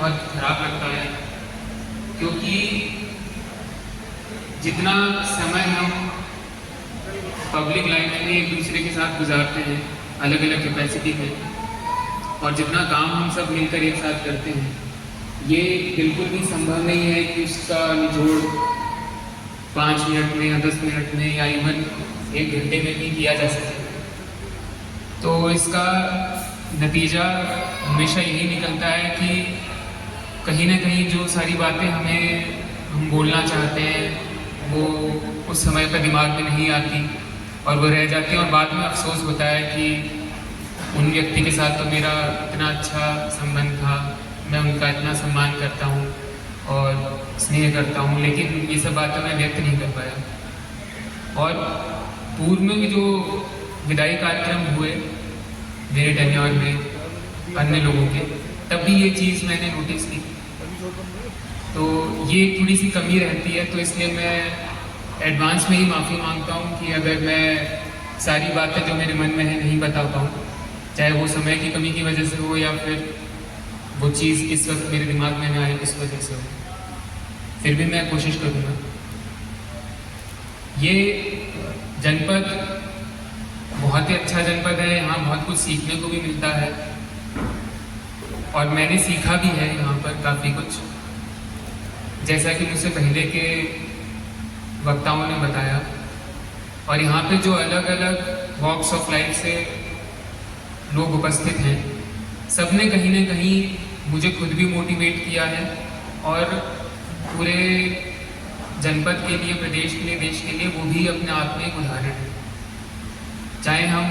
बहुत खराब लगता है, क्योंकि जितना समय हम पब्लिक लाइफ में एक दूसरे के साथ गुजारते हैं अलग अलग कैपेसिटी में, और जितना काम हम सब मिलकर एक साथ करते हैं, ये बिल्कुल भी संभव नहीं है कि उसका निचोड़ 5 मिनट में या 10 मिनट में या इवन 1 घंटे में भी किया जा सके। तो इसका नतीजा हमेशा यही निकलता है कि कहीं ना कहीं जो सारी बातें हम बोलना चाहते हैं वो उस समय पर दिमाग में नहीं आती और वो रह जाती है, और बाद में अफसोस होता है कि उन व्यक्ति के साथ तो मेरा इतना अच्छा संबंध था, मैं उनका इतना सम्मान करता हूँ और स्नेह करता हूँ, लेकिन ये सब बातें मैं व्यक्त नहीं कर पाया। और पूर्व में भी जो विदाई कार्यक्रम हुए मेरे टेन्योर में अन्य लोगों के, तब भी ये चीज़ मैंने नोटिस की, तो ये थोड़ी सी कमी रहती है। तो इसलिए मैं एडवांस में ही माफ़ी मांगता हूँ कि अगर मैं सारी बातें जो मेरे मन में है नहीं बता पाऊँ, चाहे वो समय की कमी की वजह से हो या फिर वो चीज़ इस वक्त मेरे दिमाग में ना आए इस वजह से हो, फिर भी मैं कोशिश करूँगा। ये जनपद बहुत ही अच्छा जनपद है, यहाँ बहुत कुछ सीखने को भी मिलता है और मैंने सीखा भी है यहाँ पर काफ़ी कुछ, जैसा कि मुझसे पहले के वक्ताओं ने बताया। और यहाँ पे जो अलग अलग वॉक्स ऑफ लाइफ से लोग उपस्थित हैं, सब ने कहीं ना कहीं मुझे खुद भी मोटिवेट किया है और पूरे जनपद के लिए, प्रदेश के लिए, देश के लिए वो भी अपने आप में एक उदाहरण है। चाहे हम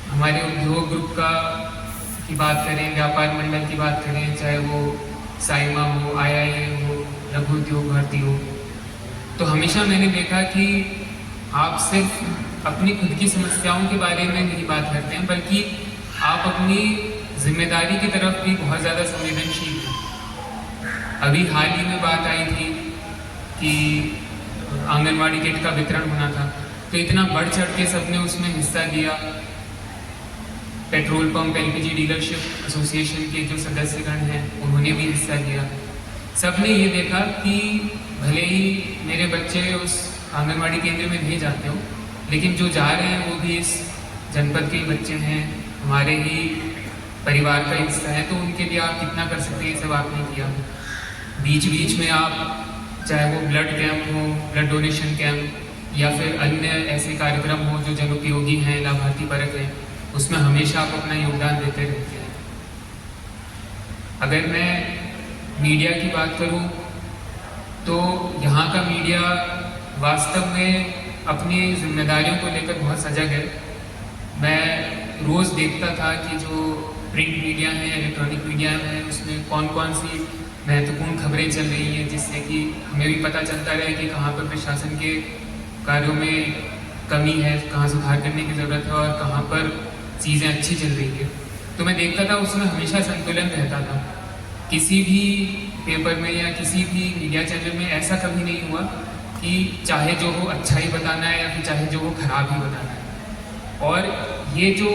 हमारे उद्योग ग्रुप की बात करें, व्यापार मंडल की बात करें, चाहे वो साइमा हो, आईआईए हो, लघु उद्योग भारती हो, तो हमेशा मैंने देखा कि आप सिर्फ अपनी खुद की समस्याओं के बारे में नहीं बात करते हैं, बल्कि आप अपनी जिम्मेदारी की तरफ भी बहुत ज़्यादा संवेदनशील हैं। अभी हाल ही में बात आई थी कि आंगनवाड़ी किट का वितरण होना था, तो इतना बढ़ चढ़ के सबने उसमें हिस्सा लिया। Petrol pump LPG dealership association के जो सदस्यगण हैं उन्होंने भी हिस्सा लिया। सबने ये देखा कि भले ही मेरे बच्चे उस आंगनवाड़ी केंद्र में नहीं जाते हो, लेकिन जो जा रहे हैं वो भी इस जनपद के ही बच्चे हैं, हमारे ही परिवार का हिस्सा है, तो उनके लिए आप कितना कर सकते हैं ये सब आपने किया। बीच बीच में आप चाहे वो ब्लड कैंप हो, ब्लड डोनेशन कैंप या फिर अन्य ऐसे कार्यक्रम हो जो जनोपयोगी हैं, लाभार्थी परक हैं, उसमें हमेशा आप अपना योगदान देते रहते हैं। अगर मैं मीडिया की बात करूं तो यहाँ का मीडिया वास्तव में अपनी जिम्मेदारियों को लेकर बहुत सजग है। मैं रोज़ देखता था कि जो प्रिंट मीडिया है, इलेक्ट्रॉनिक मीडिया है, उसमें कौन कौन सी महत्वपूर्ण खबरें चल रही हैं, जिससे कि हमें भी पता चलता रहे कि कहाँ पर प्रशासन के कार्यों में कमी है, कहाँ सुधार करने की ज़रूरत है और कहाँ पर चीज़ें अच्छी चल रही है। तो मैं देखता था उसमें हमेशा संतुलन रहता था। किसी भी पेपर में या किसी भी मीडिया चैनल में ऐसा कभी नहीं हुआ कि चाहे जो हो अच्छा ही बताना है या फिर चाहे जो हो खराब ही बताना है। और ये जो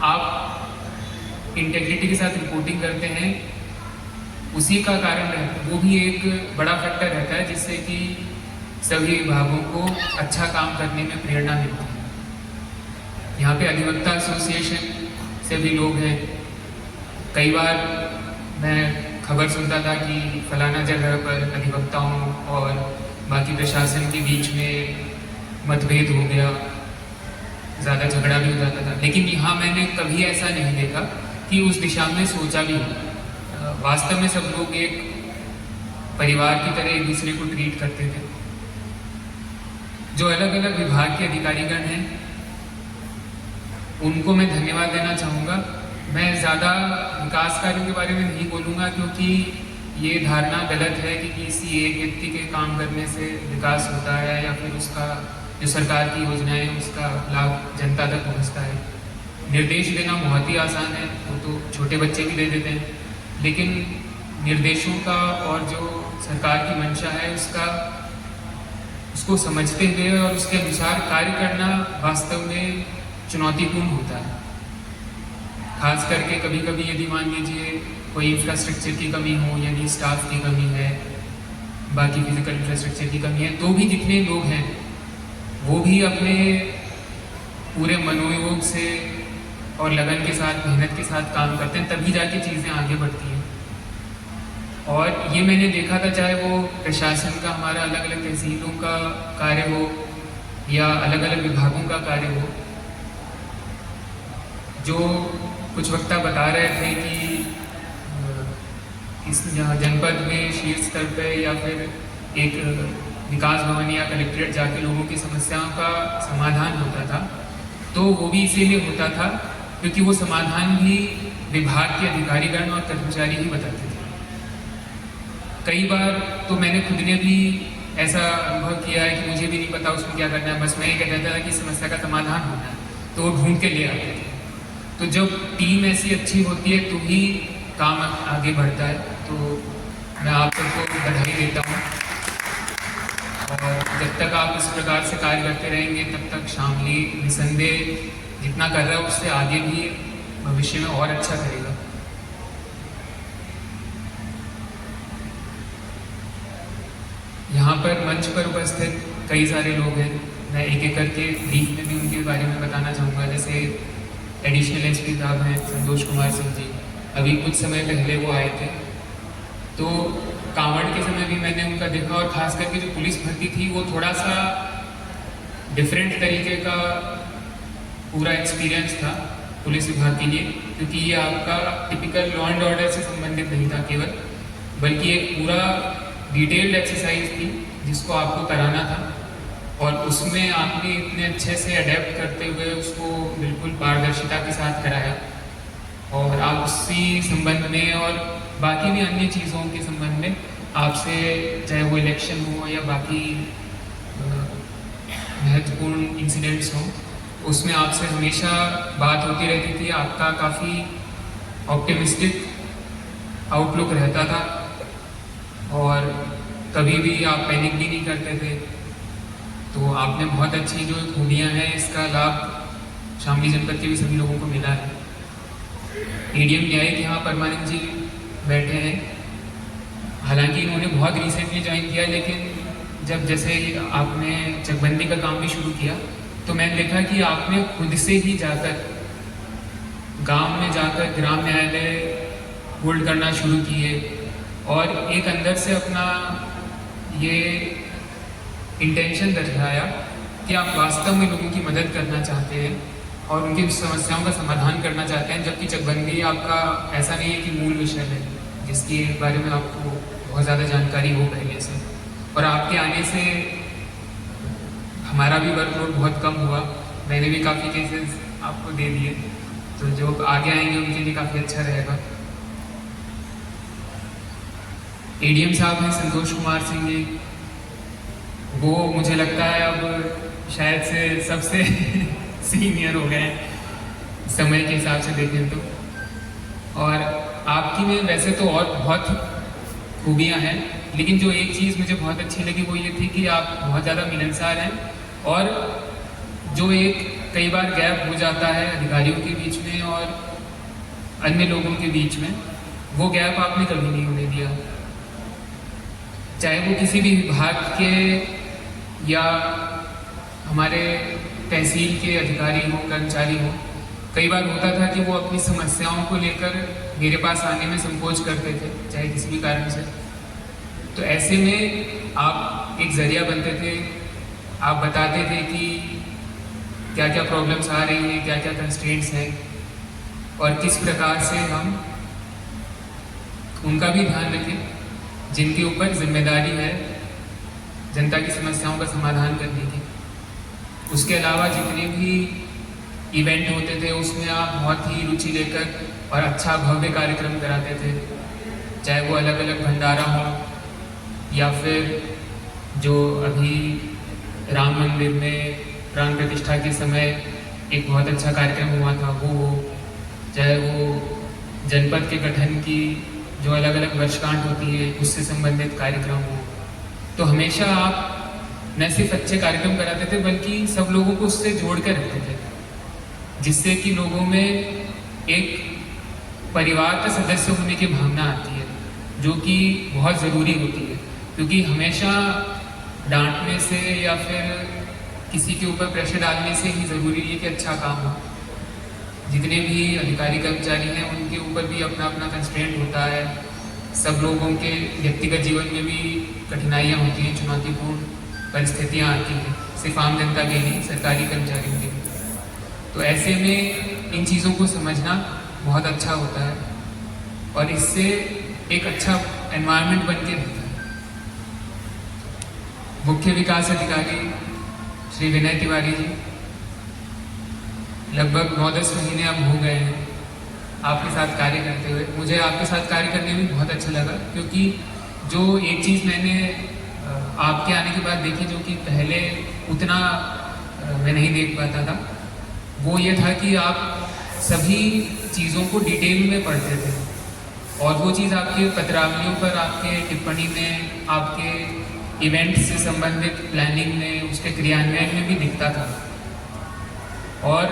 आप इंटेग्रिटी के साथ रिपोर्टिंग करते हैं, उसी का कारण रहता है, वो भी एक बड़ा फैक्टर रहता है जिससे कि सभी विभागों को अच्छा काम करने में प्रेरणा मिलती है। यहाँ पे अधिवक्ता एसोसिएशन से भी लोग हैं। कई बार मैं खबर सुनता था कि फलाना जगह पर अधिवक्ताओं और बाकी प्रशासन के बीच में मतभेद हो गया, ज़्यादा झगड़ा भी हो जाता था, लेकिन यहाँ मैंने कभी ऐसा नहीं देखा कि उस दिशा में सोचा भी हो। वास्तव में सब लोग एक परिवार की तरह एक दूसरे को ट्रीट करते थे। जो अलग अलग विभाग के अधिकारीगण हैं उनको मैं धन्यवाद देना चाहूँगा। मैं ज़्यादा विकास कार्यों के बारे में नहीं बोलूँगा, क्योंकि ये धारणा गलत है कि किसी एक व्यक्ति के काम करने से विकास होता है या फिर उसका जो सरकार की योजनाएं उसका लाभ जनता तक पहुँचता है। निर्देश देना बहुत ही आसान है, वो तो छोटे बच्चे भी दे देते हैं, लेकिन निर्देशों का और जो सरकार की मंशा है उसको समझते हुए और उसके अनुसार कार्य करना वास्तव में चुनौतीपूर्ण होता है। खास करके कभी कभी यदि मान लीजिए कोई इंफ्रास्ट्रक्चर की कमी हो, यानी स्टाफ की कमी है, बाकी फिजिकल इंफ्रास्ट्रक्चर की कमी है, तो भी जितने लोग हैं वो भी अपने पूरे मनोयोग से और लगन के साथ, मेहनत के साथ काम करते हैं, तभी जाके चीज़ें आगे बढ़ती हैं। और ये मैंने देखा था, चाहे वो प्रशासन का, हमारा अलग अलग तहसीलों का कार्य हो या अलग अलग विभागों का कार्य हो, जो कुछ वक्ता बता रहे थे कि इस जनपद में शीर्ष स्तर पे या फिर एक विकास भवन या कलेक्ट्रेट जाके लोगों की समस्याओं का समाधान होता था, तो वो भी इसीलिए होता था क्योंकि वो समाधान भी विभाग के अधिकारीगण और कर्मचारी ही बताते थे। कई बार तो मैंने खुद ने भी ऐसा अनुभव किया है कि मुझे भी नहीं पता उसमें क्या करना है, बस मैं ये कह देता था कि समस्या का समाधान होना है, तो वो ढूंढ के ले आते थे। तो जब टीम ऐसी अच्छी होती है तो ही काम आगे बढ़ता है। तो मैं आप सबको बधाई देता हूँ, और जब तक आप इस प्रकार से कार्य करते रहेंगे तब तक शामली निसंदेह जितना कर रहा है उससे आगे भी भविष्य में और अच्छा करेगा। यहाँ पर मंच पर उपस्थित कई सारे लोग हैं, मैं एक एक करके ब्रीफ में भी उनके बारे में बताना चाहूँगा। जैसे एडिशनल एसपी साहब हैं संतोष कुमार सिंह जी, अभी कुछ समय पहले वो आए थे, तो कांवड़ के समय भी मैंने उनका देखा, और ख़ास करके जो पुलिस भर्ती थी वो थोड़ा सा डिफरेंट तरीके का पूरा एक्सपीरियंस था पुलिस विभाग के लिए, क्योंकि ये आपका टिपिकल लॉ एंड ऑर्डर से संबंधित नहीं था केवल, बल्कि एक पूरा डिटेल्ड एक्सरसाइज थी जिसको आपको कराना था, और उसमें आपने इतने अच्छे से अडेप्ट करते हुए उसको बिल्कुल पारदर्शिता के साथ कराया। और आप उसी संबंध में और बाकी भी अन्य चीज़ों के संबंध में आपसे, चाहे वो इलेक्शन हो या बाकी महत्वपूर्ण इंसिडेंट्स हों, उसमें आपसे हमेशा बात होती रहती थी। आपका काफ़ी ऑप्टिमिस्टिक आउटलुक रहता था, और कभी भी आप पैनिक भी नहीं करते थे। तो आपने बहुत अच्छी जो खूबियाँ हैं, इसका लाभ शामली जनपद के भी सभी लोगों को मिला है। एडीएम न्यायिक यहाँ परमानंद जी बैठे हैं, हालांकि इन्होंने बहुत रिसेंटली ज्वाइन किया, लेकिन जब जैसे आपने चकबंदी का काम भी शुरू किया तो मैंने देखा कि आपने खुद से ही जाकर गांव में जाकर ग्राम न्यायालय होल्ड करना शुरू किए, और एक अंदर से अपना ये इंटेंशन दर्शाया कि आप वास्तव में लोगों की मदद करना चाहते हैं और उनकी समस्याओं का समाधान करना चाहते हैं। जबकि चकबंदी आपका ऐसा नहीं है कि मूल विषय है जिसके बारे में आपको बहुत ज़्यादा जानकारी हो पहले से, और आपके आने से हमारा भी वर्कलोड बहुत कम हुआ। मैंने भी काफ़ी केसेस आपको दे दिए, तो जो आगे आएंगे उनके लिए काफ़ी अच्छा रहेगा। एडीएम साहब हैं संतोष कुमार सिंह जी, वो मुझे लगता है अब शायद से सबसे सीनियर हो गए समय के हिसाब से देखें तो। और आपकी में वैसे तो और बहुत खूबियाँ हैं, लेकिन जो एक चीज़ मुझे बहुत अच्छी लगी वो ये थी कि आप बहुत ज़्यादा मिलनसार हैं, और जो एक कई बार गैप हो जाता है अधिकारियों के बीच में और अन्य लोगों के बीच में, वो गैप आपने कभी नहीं होने दिया। चाहे वो किसी भी विभाग के या हमारे तहसील के अधिकारी हो, कर्मचारी हो, कई बार होता था कि वो अपनी समस्याओं को लेकर मेरे पास आने में संकोच करते थे, चाहे किसी भी कारण से। तो ऐसे में आप एक जरिया बनते थे, आप बताते थे कि क्या क्या प्रॉब्लम्स आ रही हैं, क्या क्या कंस्ट्रेंट्स हैं, और किस प्रकार से हम उनका भी ध्यान रखें जिनके ऊपर जिम्मेदारी है जनता की समस्याओं का समाधान करने की। उसके अलावा जितने भी इवेंट होते थे उसमें आप बहुत ही रुचि लेकर और अच्छा भव्य कार्यक्रम कराते थे, चाहे वो अलग अलग भंडारा हो या फिर जो अभी राम मंदिर में प्राण प्रतिष्ठा के समय एक बहुत अच्छा कार्यक्रम हुआ था वो हो, चाहे वो जनपद के गठन की जो अलग अलग वर्षगांठ होती है उससे संबंधित कार्यक्रम हो। तो हमेशा आप न सिर्फ अच्छे कार्यक्रम कराते थे बल्कि सब लोगों को उससे जोड़ कर रखते थे, जिससे कि लोगों में एक परिवार का सदस्य होने की भावना आती है, जो कि बहुत ज़रूरी होती है। क्योंकि हमेशा डांटने से या फिर किसी के ऊपर प्रेशर डालने से ही ज़रूरी है कि अच्छा काम हो। जितने भी अधिकारी कर्मचारी हैं उनके ऊपर भी अपना अपना कंस्ट्रेंट होता है। सब लोगों के व्यक्तिगत जीवन में भी कठिनाइयाँ होती हैं, चुनौतीपूर्ण परिस्थितियाँ आती हैं, सिर्फ आम जनता के लिए, सरकारी कर्मचारियों के लिए। तो ऐसे में इन चीज़ों को समझना बहुत अच्छा होता है और इससे एक अच्छा एनवायरनमेंट बन के रहता है। मुख्य विकास अधिकारी श्री विनय तिवारी जी, लगभग 9-10 महीने अब हो गए हैं आपके साथ कार्य करते हुए। मुझे आपके साथ कार्य करने में बहुत अच्छा लगा, क्योंकि जो एक चीज़ मैंने आपके आने के बाद देखी, जो कि पहले उतना मैं नहीं देख पाता था, वो ये था कि आप सभी चीज़ों को डिटेल में पढ़ते थे और वो चीज़ आपके पत्रावलियों पर, आपके टिप्पणी में, आपके इवेंट से संबंधित प्लानिंग में, उसके क्रियान्वयन में भी दिखता था। और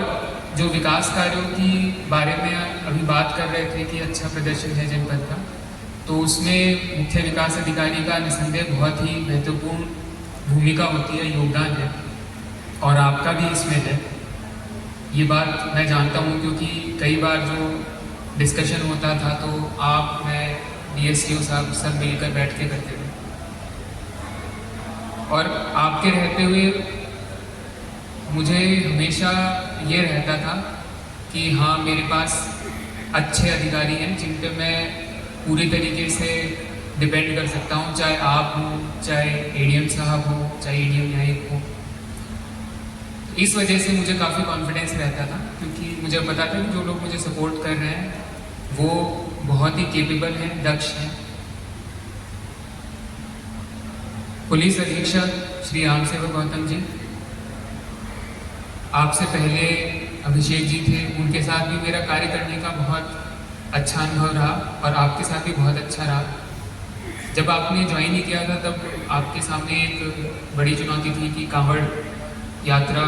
जो विकास कार्यों की बारे में अभी बात कर रहे थे कि अच्छा प्रदर्शन है जनपद का, तो उसमें मुख्य विकास अधिकारी का निसंदेह बहुत ही महत्वपूर्ण भूमिका होती है, योगदान है, और आपका भी इसमें है। ये बात मैं जानता हूँ, क्योंकि कई बार जो डिस्कशन होता था तो आप, मैं, DSCO साहब सब मिलकर बैठ के करते थे। और आपके रहते हुए मुझे हमेशा ये रहता था कि हाँ, मेरे पास अच्छे अधिकारी हैं जिन पे मैं पूरी तरीके से डिपेंड कर सकता हूँ, चाहे आप हो, चाहे ADM साहब हो, चाहे ADM न्यायिक हो। इस वजह से मुझे काफ़ी कॉन्फिडेंस रहता था, क्योंकि मुझे पता था कि जो लोग मुझे सपोर्ट कर रहे हैं वो बहुत ही केपेबल हैं, दक्ष हैं। पुलिस अधीक्षक श्री रामसेवक गौतम जी, आपसे पहले अभिषेक जी थे, उनके साथ भी मेरा कार्य करने का बहुत अच्छा अनुभव रहा और आपके साथ भी बहुत अच्छा रहा। जब आपने ज्वाइन नहीं किया था तब आपके सामने एक बड़ी चुनौती थी कि कांवड़ यात्रा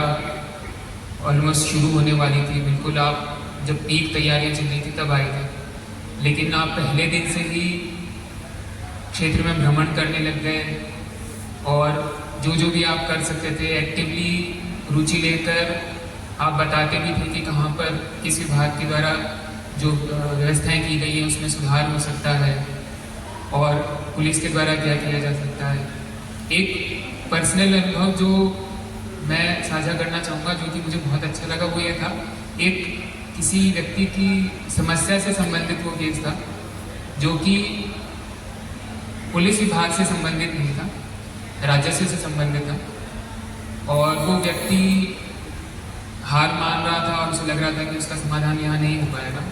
ऑलमोस्ट शुरू होने वाली थी, बिल्कुल आप जब पीक तैयारियां चल रही थी तब आए थे। लेकिन आप पहले दिन से ही क्षेत्र में भ्रमण करने लग गए और जो भी आप कर सकते थे एक्टिवली रुचि लेकर आप बताते भी थे कि कहाँ पर किस विभाग के द्वारा जो व्यवस्थाएं की गई हैं उसमें सुधार हो सकता है और पुलिस के द्वारा क्या किया जा सकता है। एक पर्सनल अनुभव जो मैं साझा करना चाहूँगा, जो कि मुझे बहुत अच्छा लगा, वो ये था, एक किसी व्यक्ति की समस्या से संबंधित वो केस था जो कि पुलिस विभाग से संबंधित नहीं था, राजस्व से संबंधित था। और वो व्यक्ति हार मान रहा था और उसे लग रहा था कि उसका समाधान यहाँ नहीं हो पाएगा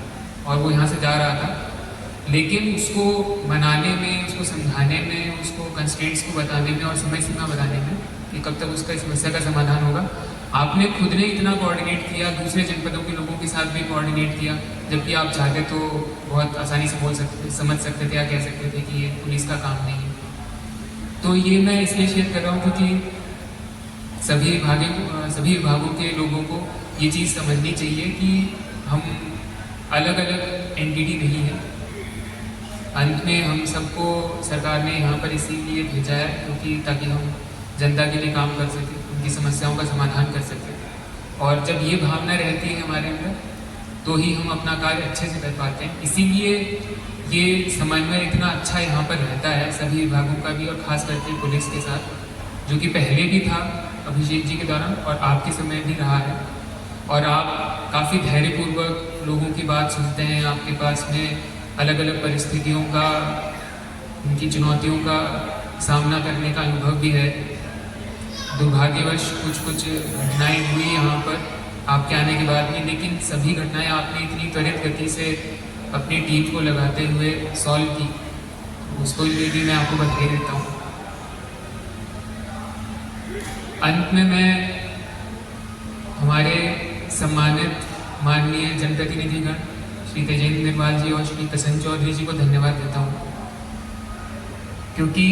और वो यहाँ से जा रहा था। लेकिन उसको मनाने में, उसको समझाने में, उसको कंस्ट्रेंट्स को बताने में और समय सीमा बताने में कि कब तक उसका समस्या का समाधान होगा, आपने खुद ने इतना कोऑर्डिनेट किया, दूसरे जनपदों के लोगों के साथ भी कोऑर्डिनेट किया, जबकि आप चाहते तो बहुत आसानी से बोल सकते, समझ सकते थे या कह सकते थे कि ये पुलिस का काम नहीं है। तो ये मैं इसलिए शेयर कर रहा हूँ क्योंकि सभी विभागों के लोगों को ये चीज़ समझनी चाहिए कि हम अलग अलग एंटिटी नहीं है। अंत में हम सबको सरकार ने यहाँ पर इसीलिए भेजा है क्योंकि ताकि हम जनता के लिए काम कर सकें, उनकी समस्याओं का समाधान कर सकें। और जब ये भावना रहती है हमारे अंदर तो ही हम अपना कार्य अच्छे से कर पाते हैं। इसीलिए ये समन्वय इतना अच्छा यहाँ पर रहता है सभी विभागों का भी, और ख़ास करके पुलिस के साथ, जो कि पहले भी था अभिषेक जी के दौरान और आपके समय भी रहा है। और आप काफ़ी धैर्यपूर्वक लोगों की बात सुनते हैं, आपके पास में अलग अलग परिस्थितियों का, उनकी चुनौतियों का सामना करने का अनुभव भी है। दुर्भाग्यवश कुछ घटनाएं हुई यहाँ पर आपके आने के बाद भी, लेकिन सभी घटनाएं आपने इतनी त्वरित गति से अपनी टीम को लगाते हुए सॉल्व की, उसको लिए भी मैं आपको बधाई देता हूँ। अंत में मैं हमारे सम्मानित माननीय जनप्रतिनिधिगण श्री तेजेंद्र निर्वाल जी और श्री प्रसन्न चौधरी जी को धन्यवाद देता हूँ, क्योंकि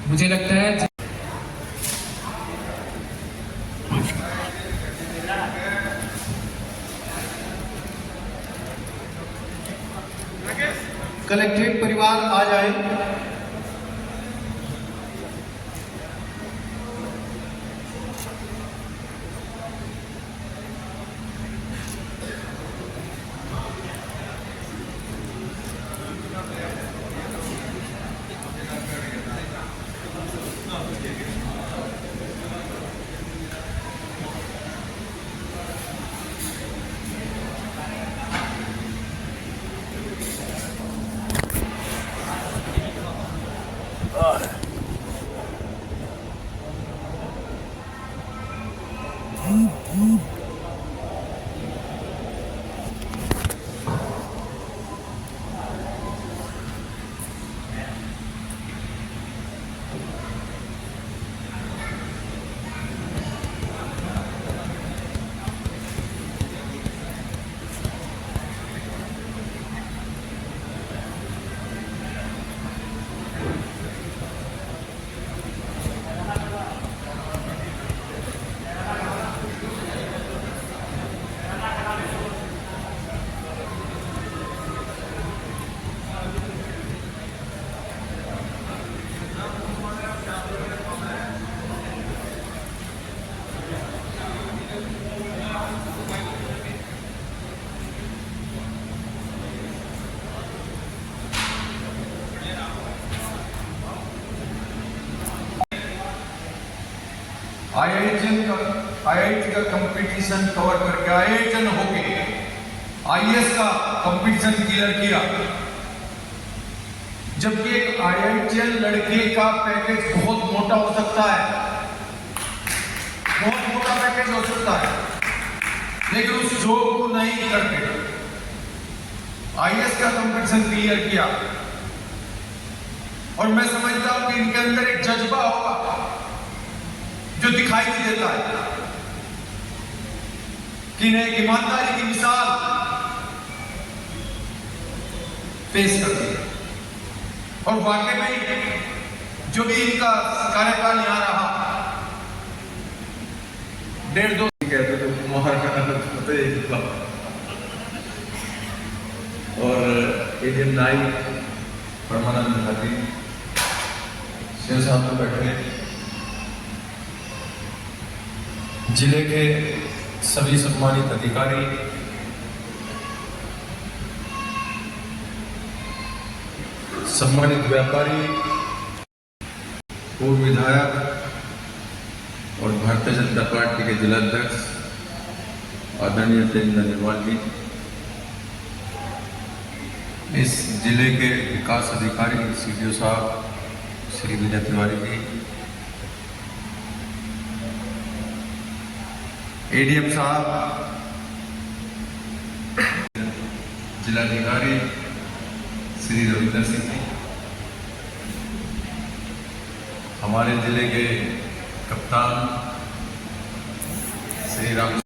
मुझे लगता है कलेक्ट्रेट परिवार आ जाए। आईआईटी का कंपटीशन कवर करके आईआईजन होके आईएएस का कंपटीशन क्लियर किया। जबकि एक आईआईटीएन लड़के का पैकेज बहुत मोटा हो सकता है, बहुत मोटा पैकेज हो सकता है, लेकिन उस जॉब को नहीं करके आईएएस का कंपटीशन क्लियर किया। और मैं समझता हूं कि इनके अंदर एक जज्बा होगा जो दिखाई नहीं देता है, कि इन्हें एक ईमानदारी की मिसाल पेश करती है। और वाकई में जो भी इनका कार्यकाल यहां रहा 1.5-2 कहते थे और एडियम नाइक परमानंद भाटी शेर साहब में बैठे, जिले के सभी सम्मानित अधिकारी, सम्मानित व्यापारी, पूर्व विधायक और भारतीय जनता पार्टी के जिलाध्यक्ष आदरणीय तेजेंद्र अग्रवाल जी, इस जिले के विकास अधिकारी सीडीओ साहब श्री विजय तिवारी जी, एडीएम साहब, जिलाधिकारी श्री रविंदर सिंह जी, हमारे जिले के कप्तान श्री राम